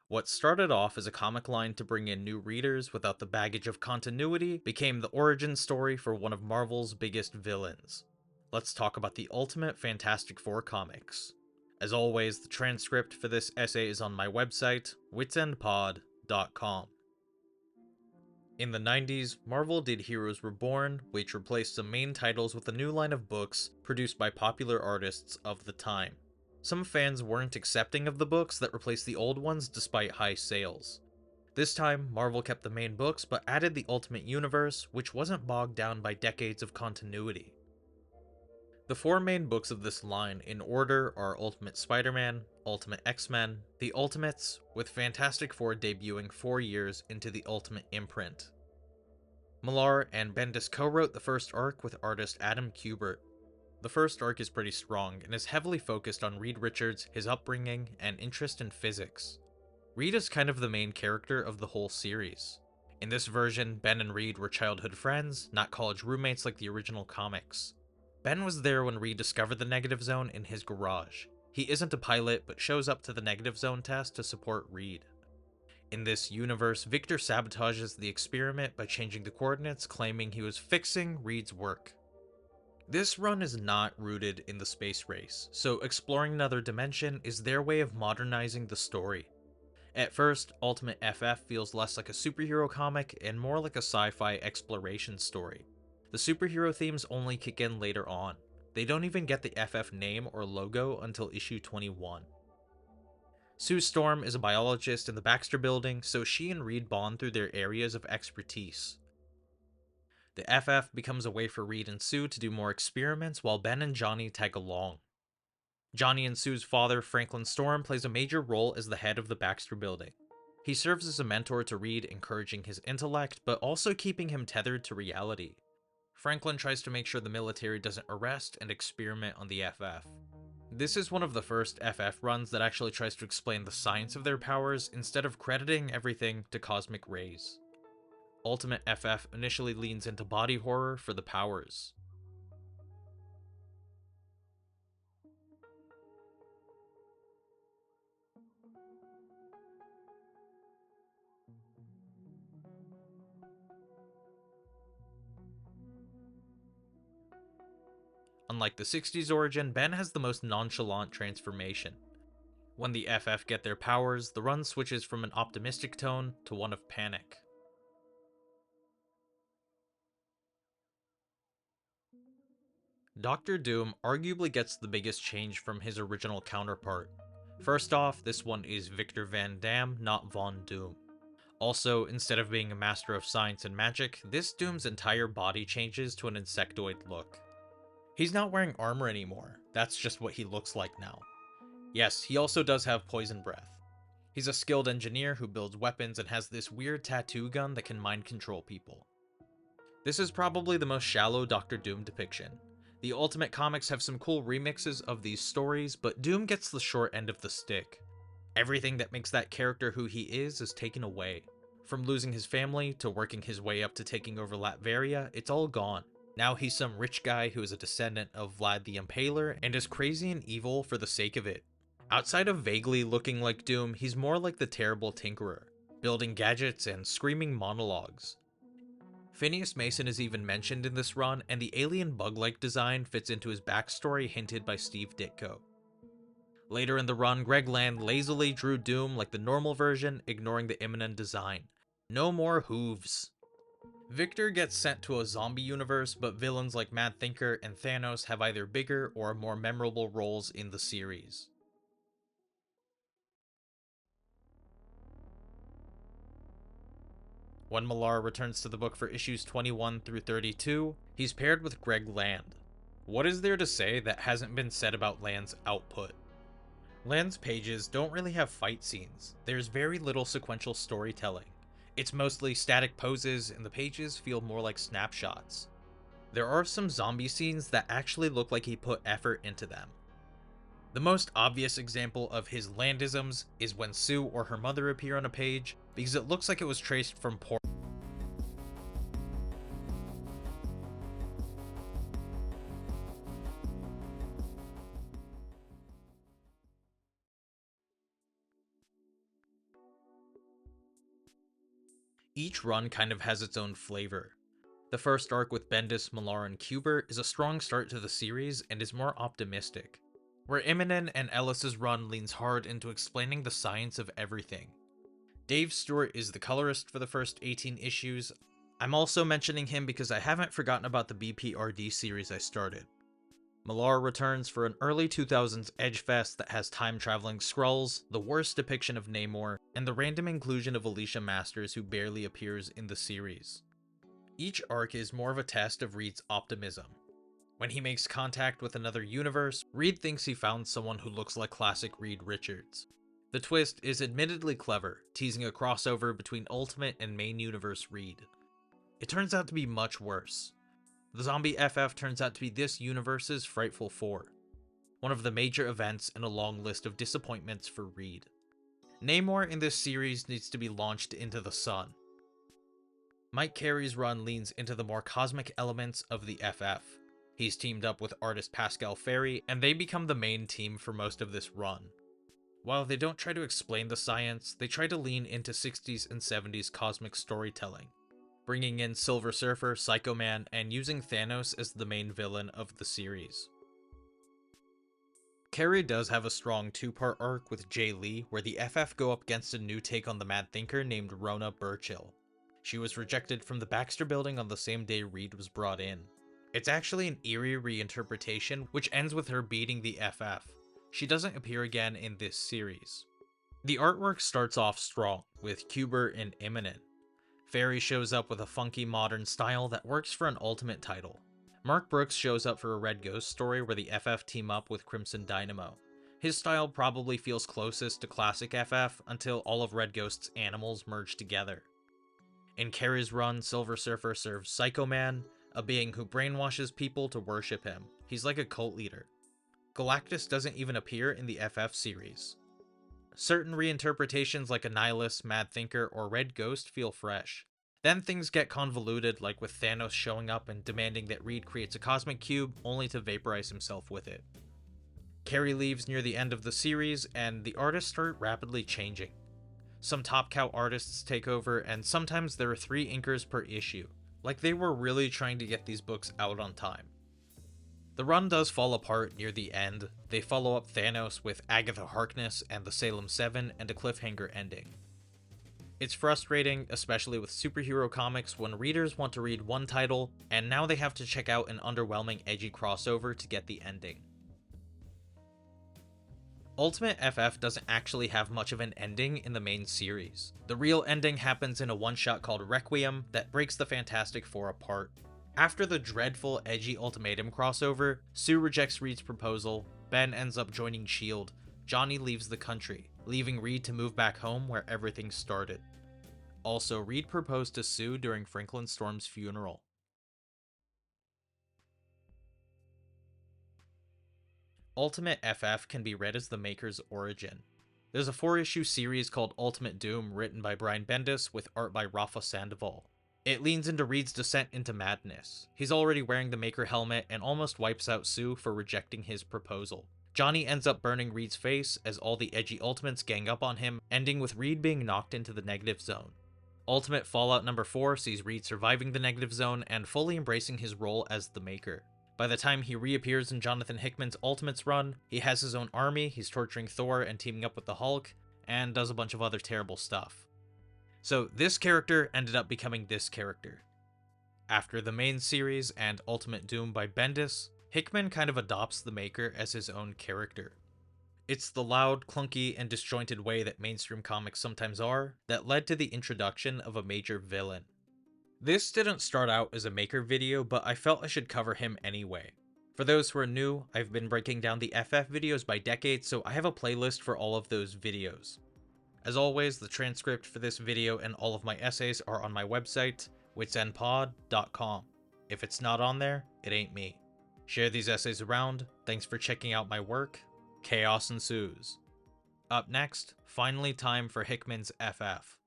What started off as a comic line to bring in new readers without the baggage of continuity became the origin story for one of Marvel's biggest villains. Let's talk about the Ultimate Fantastic Four comics. As always, the transcript for this essay is on my website, witsendpod.com. In the 90s, Marvel did Heroes Reborn, which replaced some main titles with a new line of books produced by popular artists of the time. Some fans weren't accepting of the books that replaced the old ones despite high sales. This time, Marvel kept the main books but added the Ultimate Universe, which wasn't bogged down by decades of continuity. The four main books of this line in order are Ultimate Spider-Man, Ultimate X-Men, The Ultimates, with Fantastic Four debuting 4 years into the Ultimate imprint. Millar and Bendis co-wrote the first arc with artist Adam Kubert. The first arc is pretty strong and is heavily focused on Reed Richards, his upbringing, and interest in physics. Reed is kind of the main character of the whole series. In this version, Ben and Reed were childhood friends, not college roommates like the original comics. Ben was there when Reed discovered the negative zone in his garage. He isn't a pilot, but shows up to the negative zone test to support Reed. In this universe, Victor sabotages the experiment by changing the coordinates, claiming he was fixing Reed's work. This run is not rooted in the space race, so exploring another dimension is their way of modernizing the story. At first, Ultimate FF feels less like a superhero comic and more like a sci-fi exploration story. The superhero themes only kick in later on. They don't even get the FF name or logo until issue 21. Sue Storm is a biologist in the Baxter Building, so she and Reed bond through their areas of expertise. The FF becomes a way for Reed and Sue to do more experiments while Ben and Johnny tag along. Johnny and Sue's father, Franklin Storm, plays a major role as the head of the Baxter Building. He serves as a mentor to Reed, encouraging his intellect, but also keeping him tethered to reality. Franklin tries to make sure the military doesn't arrest and experiment on the FF. This is one of the first FF runs that actually tries to explain the science of their powers instead of crediting everything to cosmic rays. Ultimate FF initially leans into body horror for the powers. Unlike the 60s origin, Ben has the most nonchalant transformation. When the FF get their powers, the run switches from an optimistic tone to one of panic. Doctor Doom arguably gets the biggest change from his original counterpart. First off, this one is Victor Van Dam, not Von Doom. Also, instead of being a master of science and magic, this Doom's entire body changes to an insectoid look. He's not wearing armor anymore, that's just what he looks like now. Yes, he also does have poison breath. He's a skilled engineer who builds weapons and has this weird tattoo gun that can mind control people. This is probably the most shallow Doctor Doom depiction. The Ultimate comics have some cool remixes of these stories, but Doom gets the short end of the stick. Everything that makes that character who he is taken away. From losing his family to working his way up to taking over Latveria, it's all gone. Now he's some rich guy who is a descendant of Vlad the Impaler and is crazy and evil for the sake of it. Outside of vaguely looking like Doom, he's more like the terrible Tinkerer, building gadgets and screaming monologues. Phineas Mason is even mentioned in this run, and the alien bug-like design fits into his backstory hinted by Steve Ditko. Later in the run, Greg Land lazily drew Doom like the normal version, ignoring the Immonen design. No more hooves. Victor gets sent to a zombie universe, but villains like Mad Thinker and Thanos have either bigger or more memorable roles in the series. When Millar returns to the book for issues 21 through 32, he's paired with Greg Land. What is there to say that hasn't been said about Land's output? Land's pages don't really have fight scenes. There's very little sequential storytelling. It's mostly static poses, and the pages feel more like snapshots. There are some zombie scenes that actually look like he put effort into them. The most obvious example of his Landisms is when Sue or her mother appear on a page, because it looks like it was traced from porn. Each run kind of has its own flavor. The first arc with Bendis, Millar, and Kubert is a strong start to the series and is more optimistic, where Immonen and Ellis's run leans hard into explaining the science of everything. Dave Stewart is the colorist for the first 18 issues. I'm also mentioning him because I haven't forgotten about the BPRD series I started. Millar returns for an early 2000s edgefest that has time-traveling Skrulls, the worst depiction of Namor, and the random inclusion of Alicia Masters who barely appears in the series. Each arc is more of a test of Reed's optimism. When he makes contact with another universe, Reed thinks he found someone who looks like classic Reed Richards. The twist is admittedly clever, teasing a crossover between Ultimate and main universe Reed. It turns out to be much worse. The zombie FF turns out to be this universe's Frightful Four, one of the major events in a long list of disappointments for Reed. Namor in this series needs to be launched into the sun. Mike Carey's run leans into the more cosmic elements of the FF. He's teamed up with artist Pasqual Ferry, and they become the main team for most of this run. While they don't try to explain the science, they try to lean into 60s and 70s cosmic storytelling, bringing in Silver Surfer, Psycho Man, and using Thanos as the main villain of the series. Carey does have a strong two-part arc with Jay Lee, where the FF go up against a new take on the Mad Thinker named Rona Burchill. She was rejected from the Baxter Building on the same day Reed was brought in. It's actually an eerie reinterpretation, which ends with her beating the FF. She doesn't appear again in this series. The artwork starts off strong, with Kubert and Immonen. Ferry shows up with a funky modern style that works for an Ultimate title. Mark Brooks shows up for a Red Ghost story where the FF team up with Crimson Dynamo. His style probably feels closest to classic FF until all of Red Ghost's animals merge together. In Carey's run, Silver Surfer serves Psycho Man, a being who brainwashes people to worship him. He's like a cult leader. Galactus doesn't even appear in the FF series. Certain reinterpretations like Annihilus, Mad Thinker, or Red Ghost feel fresh. Then things get convoluted, like with Thanos showing up and demanding that Reed creates a cosmic cube only to vaporize himself with it. Carey leaves near the end of the series, and the artists start rapidly changing. Some top cow artists take over, and sometimes there are 3 inkers per issue, like they were really trying to get these books out on time. The run does fall apart near the end. They follow up Thanos with Agatha Harkness and the Salem 7 and a cliffhanger ending. It's frustrating, especially with superhero comics, when readers want to read one title, and now they have to check out an underwhelming edgy crossover to get the ending. Ultimate FF doesn't actually have much of an ending in the main series. The real ending happens in a one-shot called Requiem that breaks the Fantastic Four apart. After the dreadful, edgy Ultimatum crossover, Sue rejects Reed's proposal, Ben ends up joining S.H.I.E.L.D., Johnny leaves the country, leaving Reed to move back home where everything started. Also, Reed proposed to Sue during Franklin Storm's funeral. Ultimate FF can be read as the maker's origin. There's a 4-issue series called Ultimate Doom written by Brian Bendis with art by Rafa Sandoval. It leans into Reed's descent into madness. He's already wearing the Maker helmet and almost wipes out Sue for rejecting his proposal. Johnny ends up burning Reed's face as all the edgy Ultimates gang up on him, ending with Reed being knocked into the negative zone. Ultimate Fallout number 4 sees Reed surviving the negative zone and fully embracing his role as the Maker. By the time he reappears in Jonathan Hickman's Ultimates run, he has his own army, he's torturing Thor and teaming up with the Hulk, and does a bunch of other terrible stuff. So this character ended up becoming this character. After the main series and Ultimate Doom by Bendis, Hickman kind of adopts the Maker as his own character. It's the loud, clunky, and disjointed way that mainstream comics sometimes are that led to the introduction of a major villain. This didn't start out as a Maker video, but I felt I should cover him anyway. For those who are new, I've been breaking down the FF videos by decade, so I have a playlist for all of those videos. As always, the transcript for this video and all of my essays are on my website, witsendpod.com. If it's not on there, it ain't me. Share these essays around. Thanks for checking out my work. Chaos ensues. Up next, finally time for Hickman's FF.